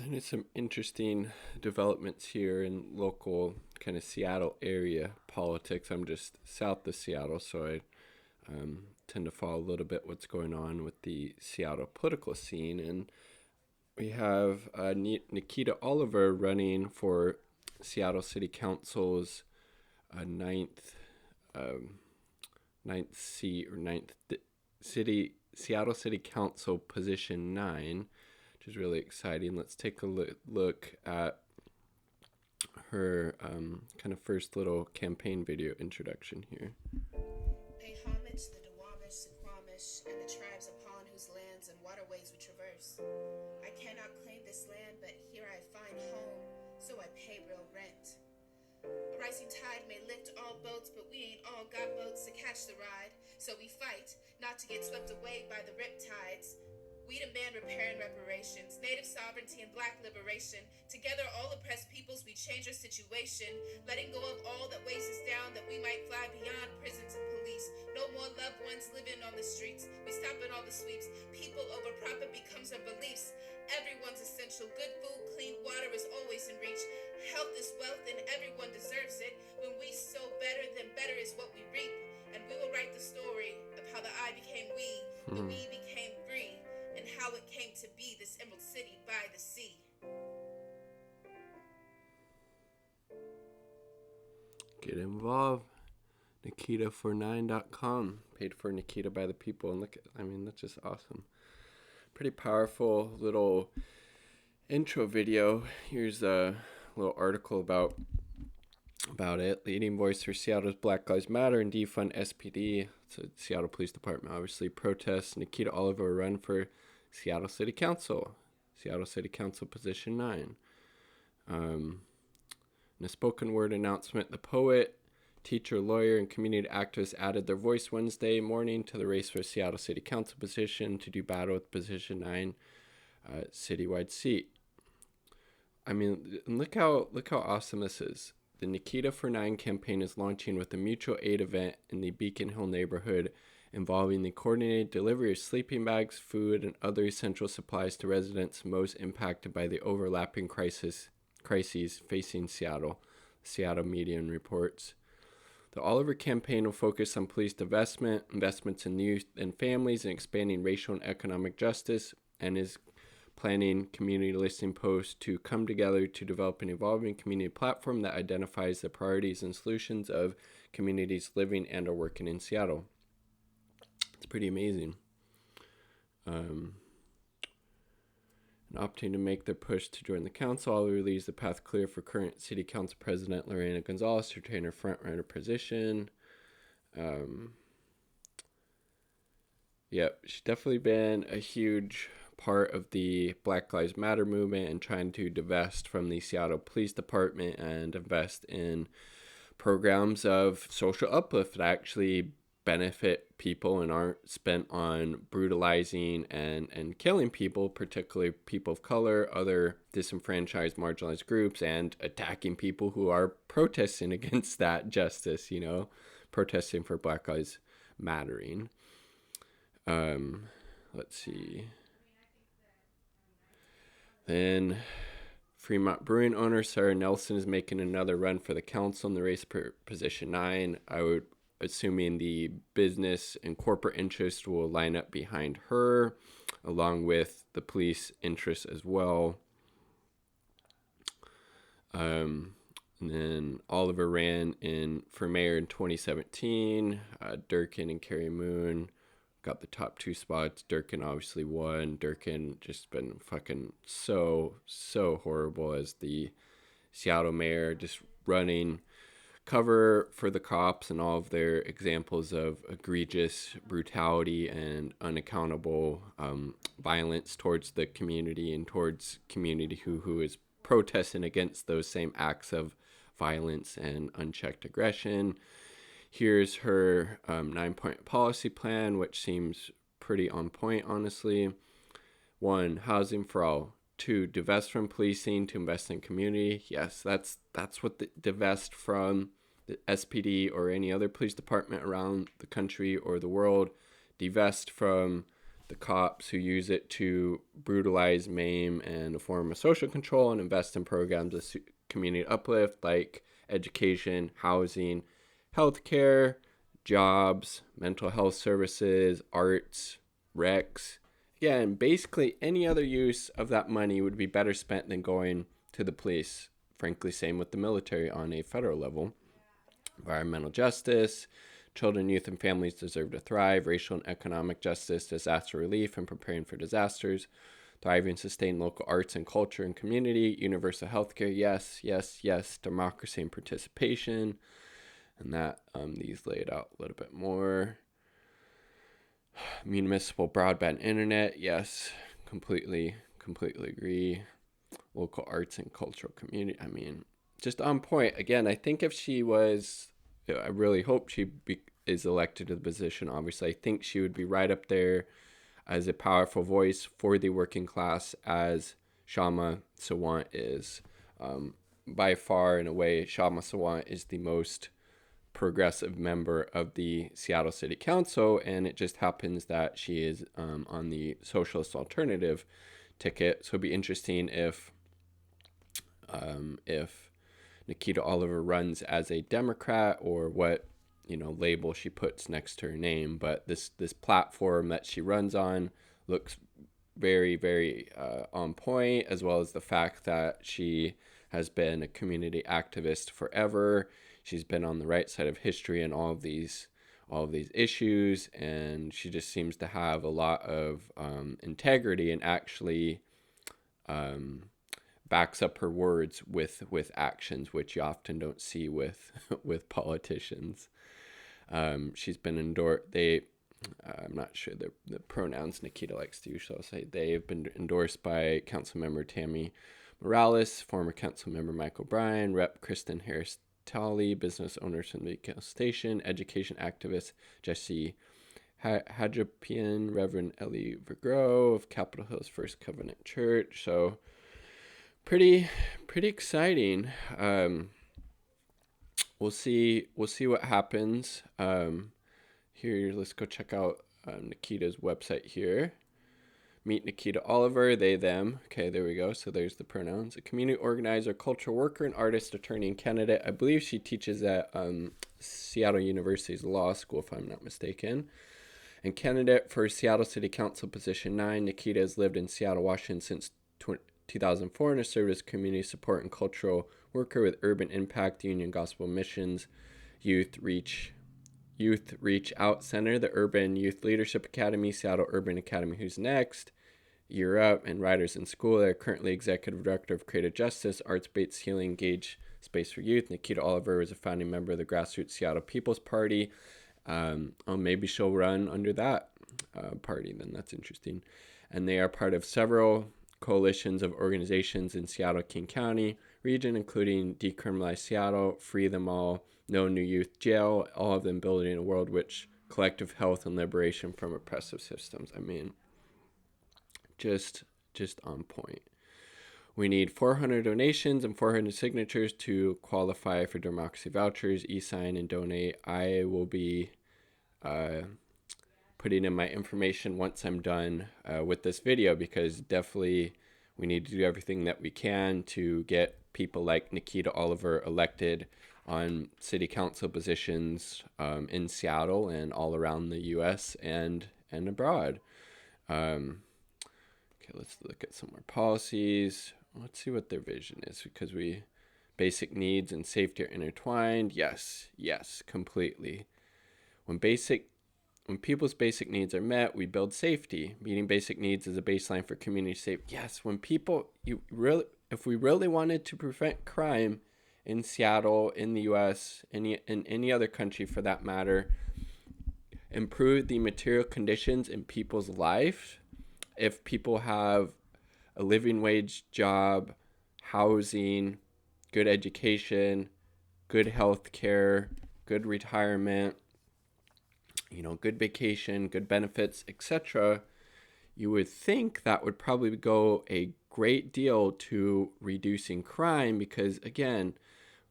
And it's some interesting developments here in local kind of Seattle area politics. I'm just south of Seattle, so I tend to follow a little bit what's going on with the Seattle political scene. And we have Nikkita Oliver running for Seattle City Council's ninth um, ninth seat or city Seattle City Council position 9, which is really exciting. Let's take a look at her kind of first little campaign video introduction here. Pay homage to the Duwamish, Suquamish, and the tribes upon whose lands and waterways we traverse. I cannot claim this land, but here I find home, so I pay real rent. A rising tide may lift all boats, but we ain't all got boats to catch the ride. So we fight, not to get swept away by the riptides. We demand repair and reparations, native sovereignty and black liberation. Together, all oppressed peoples, we change our situation, letting go of all that weighs us down, that we might fly beyond prisons and police. No more loved ones living on the streets. We stop at all the sweeps. People over profit becomes our beliefs. Everyone's essential. Good food, clean water is always in reach. Health is wealth and everyone deserves it. When we sow better, then better is what we reap. And we will write the story of how the I became we, the we became free, and how it came to be this Emerald City by the sea. Get involved. Nikkita49.com. Paid for Nikkita by the people. And look, that's just awesome. Pretty powerful little intro video. Here's a little article about it. Leading voice for Seattle's Black Lives Matter and defund SPD. It's a Seattle Police Department, obviously. Protests. Nikkita Oliver run for Seattle City Council. Seattle City Council position 9. In a spoken word announcement, the poet, teacher, lawyer, and community activist added their voice Wednesday morning to the race for Seattle City Council position to do battle with position 9 citywide seat. Look how awesome this is. The Nikkita for 9 campaign is launching with a mutual aid event in the Beacon Hill neighborhood involving the coordinated delivery of sleeping bags, food, and other essential supplies to residents most impacted by the overlapping crises facing Seattle, Seattle Median reports. The Oliver campaign will focus on police divestment, investments in youth and families, and expanding racial and economic justice, and is planning community listening posts to come together to develop an evolving community platform that identifies the priorities and solutions of communities living and or working in Seattle. It's pretty amazing. Opting to make their push to join the council, Oliver leaves the path clear for current City Council President Lorena Gonzalez to retain her front-runner position. She's definitely been a huge part of the Black Lives Matter movement and trying to divest from the Seattle Police Department and invest in programs of social uplift that actually benefit people and aren't spent on brutalizing and killing people, particularly people of color, other disenfranchised, marginalized groups, and attacking people who are protesting against that justice, protesting for Black Lives Mattering. Let's see. Then Fremont Brewing owner Sarah Nelson is making another run for the council in the race for position 9. Assuming the business and corporate interests will line up behind her, along with the police interests as well. And then Oliver ran for mayor in 2017. Durkin and Carrie Moon got the top 2 spots. Durkin obviously won. Durkin just been fucking so horrible as the Seattle mayor, just running cover for the cops and all of their examples of egregious brutality and unaccountable violence towards the community and towards community who is protesting against those same acts of violence and unchecked aggression. Here's her 9-point policy plan, which seems pretty on point, honestly. 1, housing for all. 2, divest from policing to invest in community. Yes, that's what the divest from the SPD or any other police department around the country or the world. Divest from the cops who use it to brutalize, maim, and a form of social control, and invest in programs of community uplift like education, housing, healthcare, jobs, mental health services, arts, recs. Again, basically any other use of that money would be better spent than going to the police. Frankly, same with the military on a federal level. Environmental justice, children, youth, and families deserve to thrive, racial and economic justice, disaster relief, and preparing for disasters, thriving, sustain local arts and culture and community, universal healthcare, yes, yes, yes, democracy and participation, and that these lay it out a little bit more. Municipal broadband internet, yes, completely agree. Local arts and cultural community, I mean, just on point. Again, I think if she was, I really hope she is elected to the position. Obviously, I think she would be right up there as a powerful voice for the working class, as Kshama Sawant is. By far, in a way, Kshama Sawant is the most progressive member of the Seattle City Council, and it just happens that she is on the socialist alternative ticket. So it'd be interesting if Nikkita Oliver runs as a Democrat, or what label she puts next to her name. But this platform that she runs on looks very, very on point, as well as the fact that she has been a community activist forever. She's been on the right side of history in all of these issues, and she just seems to have a lot of integrity, and actually backs up her words with actions, which you often don't see with with politicians. She's been endorsed. I'm not sure the pronouns Nikkita likes to use, so I'll say they have been endorsed by Councilmember Tammy Morales, former Councilmember Michael Bryan, Rep. Kristen Harris Talley, business owners from the station, education activist Jesse Hajapian, Reverend Ellie Vergro of Capitol Hill's First Covenant Church. So pretty exciting. We'll see what happens. Here, let's go check out Nikkita's website here. Meet Nikkita Oliver, they, them. Okay, there we go. So there's the pronouns. A community organizer, cultural worker, and artist, attorney, and candidate. I believe she teaches at Seattle University's law school, if I'm not mistaken. And candidate for Seattle City Council position 9. Nikkita has lived in Seattle, Washington since 2004 and has served as community support and cultural worker with Urban Impact, Union Gospel Missions, Youth Reach Out Center, the Urban Youth Leadership Academy, Seattle Urban Academy Who's Next, Year Up, and Riders in School. They're currently Executive Director of Creative Justice, Arts-Based Healing, Engage Space for Youth. Nikkita Oliver is a founding member of the grassroots Seattle People's Party. Maybe she'll run under that party, then that's interesting. And they are part of several coalitions of organizations in Seattle, King County region, including Decriminalize Seattle, Free Them All, No New Youth Jail, all of them building a world which collective health and liberation from oppressive systems. I mean, just on point. We need 400 donations and 400 signatures to qualify for democracy vouchers. E-sign and donate. I will be putting in my information once I'm done with this video, because definitely we need to do everything that we can to get people like Nikkita Oliver elected on city council positions in Seattle and all around the U.S. and abroad. Okay, let's look at some more policies. Let's see what their vision is, because basic needs and safety are intertwined. Yes, completely. When people's basic needs are met, we build safety. Meeting basic needs is a baseline for community safety. Yes, when if we really wanted to prevent crime in Seattle, in the U.S., in any other country for that matter, improve the material conditions in people's life. If people have a living wage job, housing, good education, good health care, good retirement, good vacation, good benefits, etc., you would think that would probably go a great deal to reducing crime, because, again,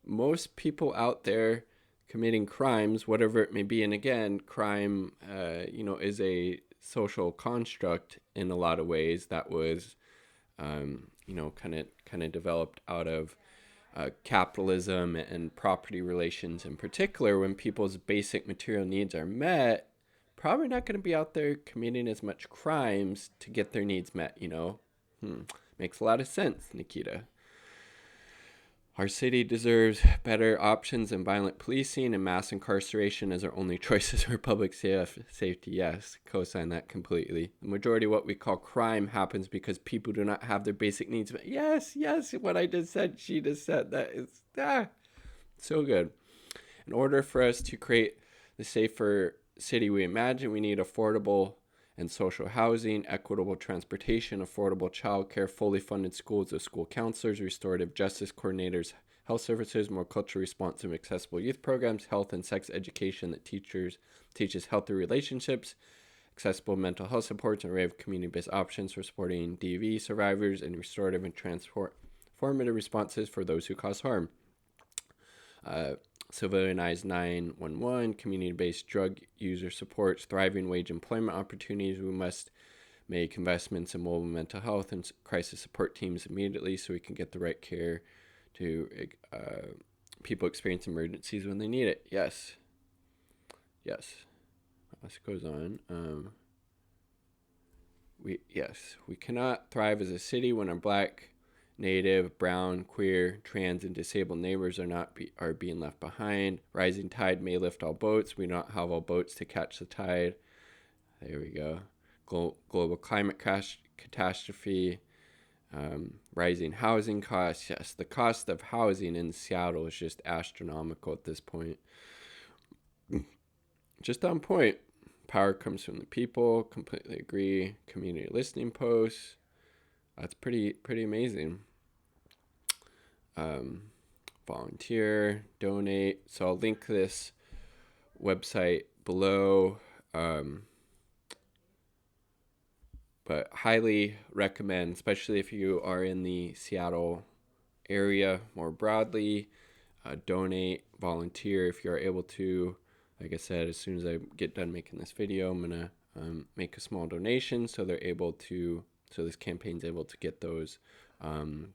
most people out there committing crimes, whatever it may be, and again, crime, is a social construct in a lot of ways that was, kind of developed out of capitalism and property relations in particular. When people's basic material needs are met, probably not going to be out there committing as much crimes to get their needs met. Makes a lot of sense, Nikkita. Our city deserves better options than violent policing and mass incarceration as our only choices for public safety. Yes, co-sign that completely. The majority of what we call crime happens because people do not have their basic needs met. Yes, what I just said, she just said. That is so good. In order for us to create the safer city we imagine, we need affordable and social housing, equitable transportation, affordable childcare, fully funded schools with school counselors, restorative justice coordinators, health services, more culturally responsive, accessible youth programs, health and sex education that teaches healthy relationships, accessible mental health supports, and array of community-based options for supporting DV survivors, and restorative and transformative responses for those who cause harm. Civilianized 911, community-based drug user supports, thriving wage employment opportunities. We must make investments in mobile mental health and crisis support teams immediately so we can get the right care to people experience emergencies when they need it. Yes. This goes on. We cannot thrive as a city when our Black, Native, brown, queer, trans, and disabled neighbors are being left behind. Rising tide may lift all boats. We do not have all boats to catch the tide. There we go. Global climate catastrophe. Rising housing costs. Yes, the cost of housing in Seattle is just astronomical at this point. Just on point. Power comes from the people. Completely agree. Community listening posts. That's pretty amazing. Volunteer, donate. So I'll link this website below. But highly recommend, especially if you are in the Seattle area more broadly, donate, volunteer if you're able to. Like I said, as soon as I get done making this video, I'm going to make a small donation so this campaign's able to get those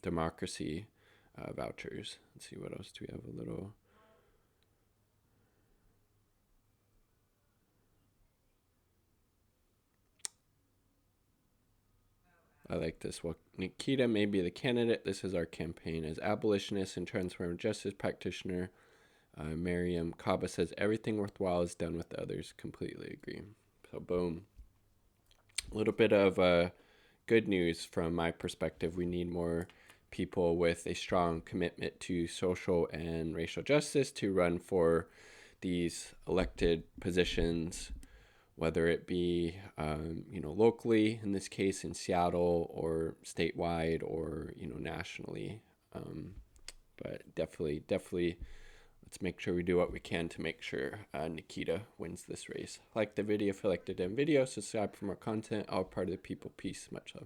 democracy vouchers. Let's see, what else do we have? A little. I like this. Well, Nikkita may be the candidate. This is our campaign. As abolitionist and transformative justice practitioner, Miriam Kaba says, everything worthwhile is done with others. Completely agree. So, boom. A little bit of good news from my perspective. We need more people with a strong commitment to social and racial justice to run for these elected positions, whether it be locally, in this case in Seattle, or statewide, or nationally. But definitely, let's make sure we do what we can to make sure Nikkita wins this race. Like the video if you liked the damn video. Subscribe for more content. All part of the people. Peace. Much love.